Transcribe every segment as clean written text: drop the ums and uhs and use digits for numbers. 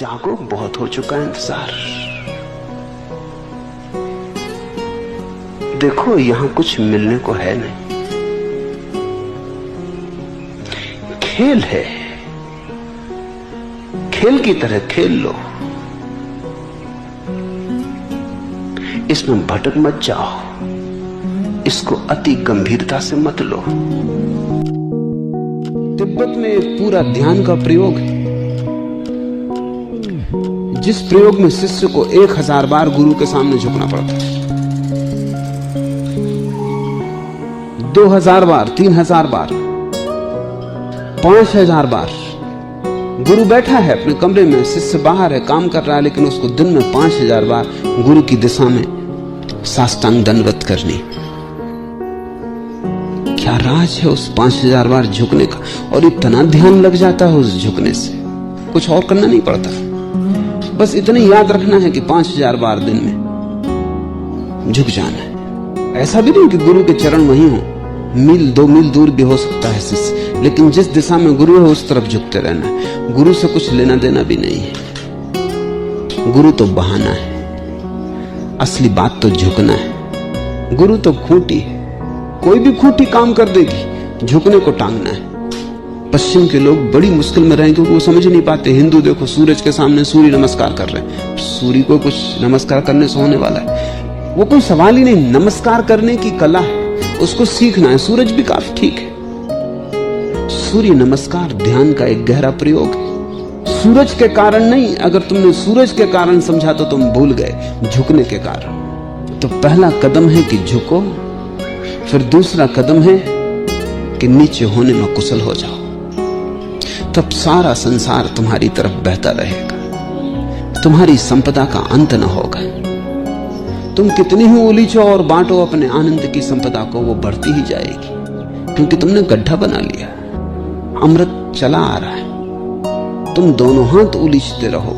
जागो, बहुत हो चुका है इंतजार। देखो यहां कुछ मिलने को है नहीं, खेल है, खेल की तरह खेल लो, इसमें भटक मत जाओ, इसको अति गंभीरता से मत लो। तिब्बत में एक पूरा ध्यान का प्रयोग है, जिस प्रयोग में शिष्य को 1000 बार गुरु के सामने झुकना पड़ता है, 2000 बार, 3000 बार, 5000 बार। गुरु बैठा है अपने कमरे में, शिष्य बाहर है, काम कर रहा है, लेकिन उसको दिन में 5000 बार गुरु की दिशा में साष्टांग दंडवत करनी। क्या राज है उस 5000 बार झुकने का? और इतना ध्यान लग जाता है उस झुकने से, कुछ और करना नहीं पड़ता, बस इतना याद रखना है कि 5000 बार दिन में झुक जाना है। ऐसा भी नहीं कि गुरु के चरण वहीं हो, मील 2 मील दूर भी हो सकता है शिष्य, लेकिन जिस दिशा में गुरु है उस तरफ झुकते रहना है। गुरु से कुछ लेना देना भी नहीं है, गुरु तो बहाना है, असली बात तो झुकना है। गुरु तो खूंटी है, कोई भी खूंटी काम कर देगी, झुकने को टांगना है। पश्चिम के लोग बड़ी मुश्किल में रहे क्योंकि वो समझ नहीं पाते। हिंदू देखो सूरज के सामने सूर्य नमस्कार कर रहे हैं, सूर्य को कुछ नमस्कार करने से होने वाला है? वो कोई सवाल ही नहीं। नमस्कार करने की कला है, उसको सीखना है। सूरज भी काफी ठीक है। सूर्य नमस्कार ध्यान का एक गहरा प्रयोग है, सूरज के कारण नहीं। अगर तुमने सूरज के कारण समझा तो तुम भूल गए झुकने के कारण। तो पहला कदम है कि झुको, फिर दूसरा कदम है कि नीचे होने में कुशल हो जाओ। तब सारा संसार तुम्हारी तरफ बहता रहेगा, तुम्हारी संपदा का अंत न होगा। तुम कितनी ही उलीचो और बांटो अपने आनंद की संपदा को, वो बढ़ती ही जाएगी, क्योंकि तुमने गड्ढा बना लिया। अमृत चला आ रहा है, तुम दोनों हाथ उलीचते रहो,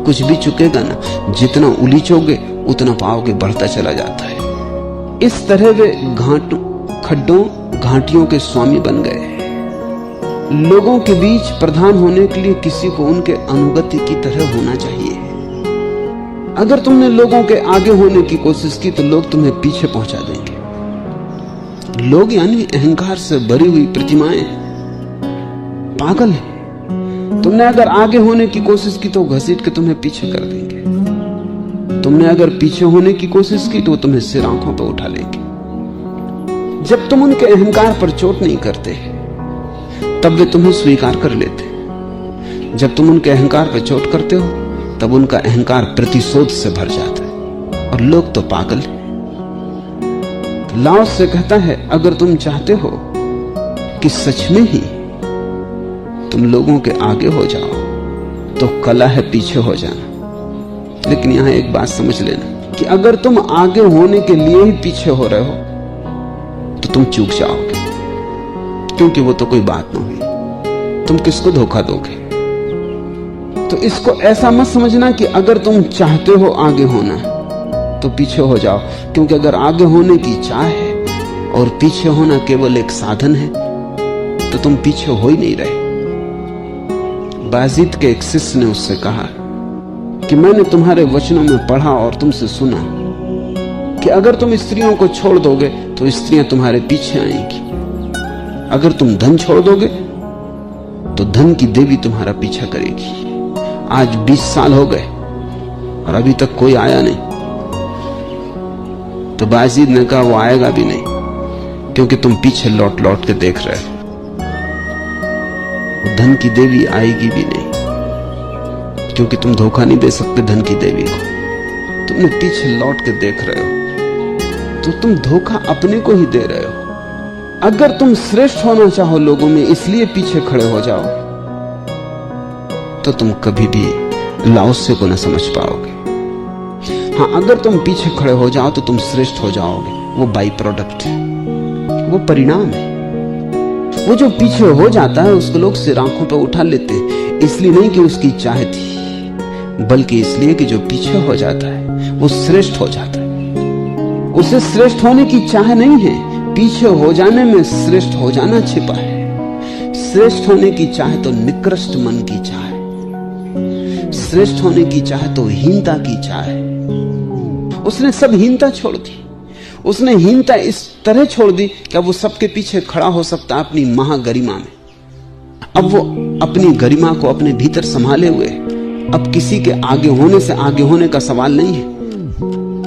कुछ भी चुकेगा ना। जितना उलीचोगे उतना पाओगे बढ़ता चला जाता है। इस तरह वे खड्डों घाटियों के स्वामी बन गए। लोगों के बीच प्रधान होने के लिए किसी को उनके अनुगति की तरह होना चाहिए। अगर तुमने लोगों के आगे होने की कोशिश की तो लोग तुम्हें पीछे पहुंचा देंगे। लोग यानी अहंकार से भरी हुई प्रतिमाएं पागल है। तुमने अगर आगे होने की कोशिश की तो घसीट के तुम्हें पीछे कर देंगे। तुमने अगर पीछे होने की कोशिश की तो वो तुम्हें सिर आंखों पर उठा लेंगे। जब तुम उनके अहंकार पर चोट नहीं करते तब वे तुम्हें स्वीकार कर लेते। जब तुम उनके अहंकार पर चोट करते हो तब उनका अहंकार प्रतिशोध से भर जाता है। और लोग तो पागल हैं। लाओ से कहता है, अगर तुम चाहते हो कि सच में ही तुम लोगों के आगे हो जाओ तो कला है पीछे हो जाना। लेकिन यहां एक बात समझ लेना कि अगर तुम आगे होने के लिए ही पीछे हो रहे हो तो तुम चूक जाओगे, क्योंकि वो तो कोई बात ना हुई। तुम किसको धोखा दोगे? तो इसको ऐसा मत समझना कि अगर तुम चाहते हो आगे होना तो पीछे हो जाओ, क्योंकि अगर आगे होने की चाह है और पीछे होना केवल एक साधन है तो तुम पीछे हो ही नहीं रहे। बाजीद के एक शिष्य ने उससे कहा कि मैंने तुम्हारे वचनों में पढ़ा और तुमसे सुना कि अगर तुम स्त्रियों को छोड़ दोगे तो स्त्रियां तुम्हारे पीछे आएंगी। अगर तुम धन छोड़ दोगे तो धन की देवी तुम्हारा पीछा करेगी। आज 20 साल हो गए और अभी तक कोई आया नहीं। तो बाजीद ने कहा, वो आएगा भी नहीं, क्योंकि तुम पीछे लौट लौट के देख रहे हो। धन की देवी आएगी भी नहीं, क्योंकि तुम धोखा नहीं दे सकते धन की देवी को। तुमने पीछे लौट के देख रहे हो तो तुम धोखा अपने को ही दे रहे हो। अगर तुम श्रेष्ठ होना चाहो लोगों में इसलिए पीछे खड़े हो जाओ तो तुम कभी भी लाओसे को न समझ पाओगे। हाँ, अगर तुम पीछे खड़े हो जाओ तो तुम श्रेष्ठ हो जाओगे। वो बाई प्रोडक्ट है, वो परिणाम है। वो जो पीछे हो जाता है उसको लोग सिर आंखों पर उठा लेते हैं, इसलिए नहीं कि उसकी चाह थी, बल्कि इसलिए कि जो पीछे हो जाता है वो श्रेष्ठ हो जाता है। उसे श्रेष्ठ होने की चाह नहीं है, पीछे हो जाने में श्रेष्ठ हो जाना छिपा है। श्रेष्ठ होने की चाह तो निकृष्ट मन की चाह है। श्रेष्ठ होने की चाह तो हीनता की चाह है। उसने सब हीनता छोड़ दी। उसने हीनता इस तरह छोड़ दी कि अब वो सबके पीछे खड़ा हो सकता है अपनी महागरिमा में। अब वो अपनी गरिमा को अपने भीतर संभाले हुए, अब किसी के आगे होने से आगे होने का सवाल नहीं है।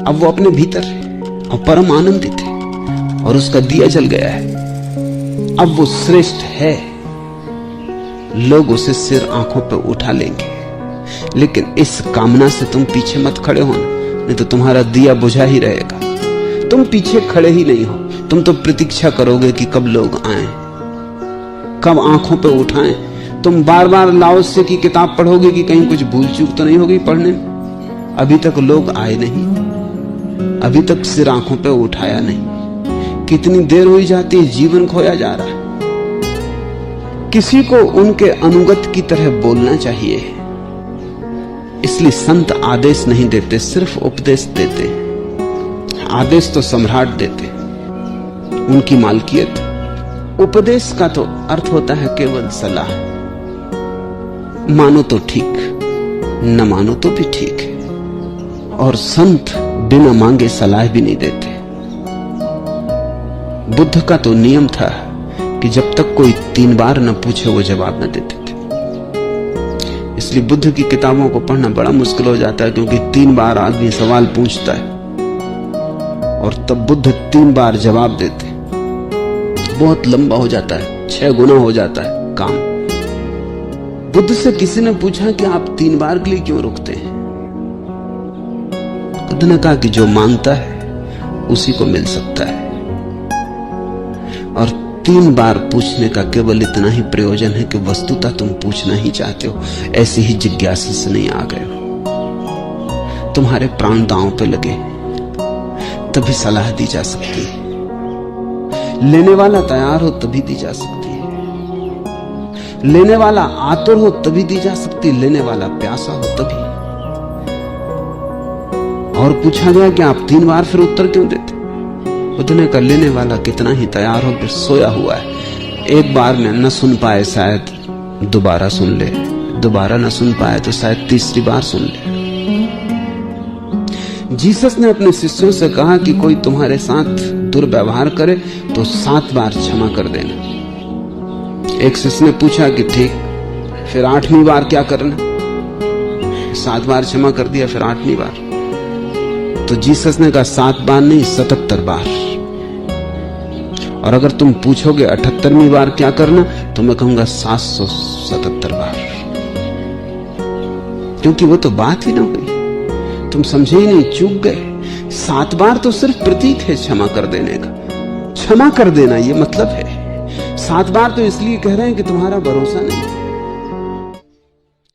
अब वो अपने भीतर है और परम आनंदित है और उसका दिया जल गया है। अब वो श्रेष्ठ है। लोग उसे सिर आंखों पर उठा लेंगे, लेकिन इस कामना से तुम पीछे मत खड़े होना, नहीं तो तुम्हारा दिया बुझा ही रहेगा। तुम पीछे खड़े ही नहीं हो, तुम तो प्रतीक्षा करोगे कि कब लोग आएं, कब आंखों पे उठाएं। तुम बार बार लाओत्से की किताब पढ़ोगे कि कहीं कुछ भूल चूक तो नहीं हो गई पढ़ने में। अभी तक लोग आए नहीं, अभी तक सिर आंखों पे उठाया नहीं। कितनी देर हुई जाती है, जीवन खोया जा रहा है। किसी को उनके अनुगत की तरह बोलना चाहिए, इसलिए संत आदेश नहीं देते, सिर्फ उपदेश देते। आदेश तो सम्राट देते, उनकी मालकियत। उपदेश का तो अर्थ होता है केवल सलाह। मानो तो ठीक, न मानो तो भी ठीक है। और संत बिना मांगे सलाह भी नहीं देते। बुद्ध का तो नियम था कि जब तक कोई 3 बार न पूछे वो जवाब न देते थे। इसलिए बुद्ध की किताबों को पढ़ना बड़ा मुश्किल हो जाता है, क्योंकि 3 बार आदमी सवाल पूछता है और तब बुद्ध 3 बार जवाब देते। बहुत लंबा हो जाता है, 6 गुना हो जाता है काम। बुद्ध से किसी ने पूछा कि आप 3 बार के लिए क्यों रुकते हैं? बुद्ध ने कहा कि जो मांगता है उसी को मिल सकता है, और 3 बार पूछने का केवल इतना ही प्रयोजन है कि वस्तुतः तुम पूछना ही चाहते हो, ऐसी ही जिज्ञासा से नहीं आ गए हो। तुम्हारे प्राण दांव पे लगे तभी सलाह दी जा सकती है। लेने वाला तैयार हो तभी दी जा सकती है। लेने वाला आतुर हो तभी दी जा सकती है। लेने वाला प्यासा हो तभी। और पूछा गया कि आप 3 बार फिर उत्तर क्यों देते? बुद्ध ने कहा लेने वाला कितना ही तैयार हो, फिर सोया हुआ है। एक बार में न सुन पाए, शायद दोबारा सुन ले। दोबारा न सुन पाए तो शायद तीसरी बार सुन ले। जीसस ने अपने शिष्यों से कहा कि कोई तुम्हारे साथ दुर्व्यवहार करे तो 7 बार क्षमा कर देना। एक शिष्य ने पूछा कि ठीक, फिर 8वीं बार क्या करना? 7 बार क्षमा कर दिया, फिर 8वीं बार। तो जीसस ने कहा 7 बार नहीं, 77 बार। और अगर तुम पूछोगे 78वीं बार क्या करना, तो मैं कहूंगा 777 बार, क्योंकि वो तो बात ही ना हुई। तुम समझे ही नहीं, चूक गए। 7 बार तो सिर्फ प्रतीक है क्षमा कर देने का। क्षमा कर देना ये मतलब है। 7 बार तो इसलिए कह रहे हैं कि तुम्हारा भरोसा नहीं।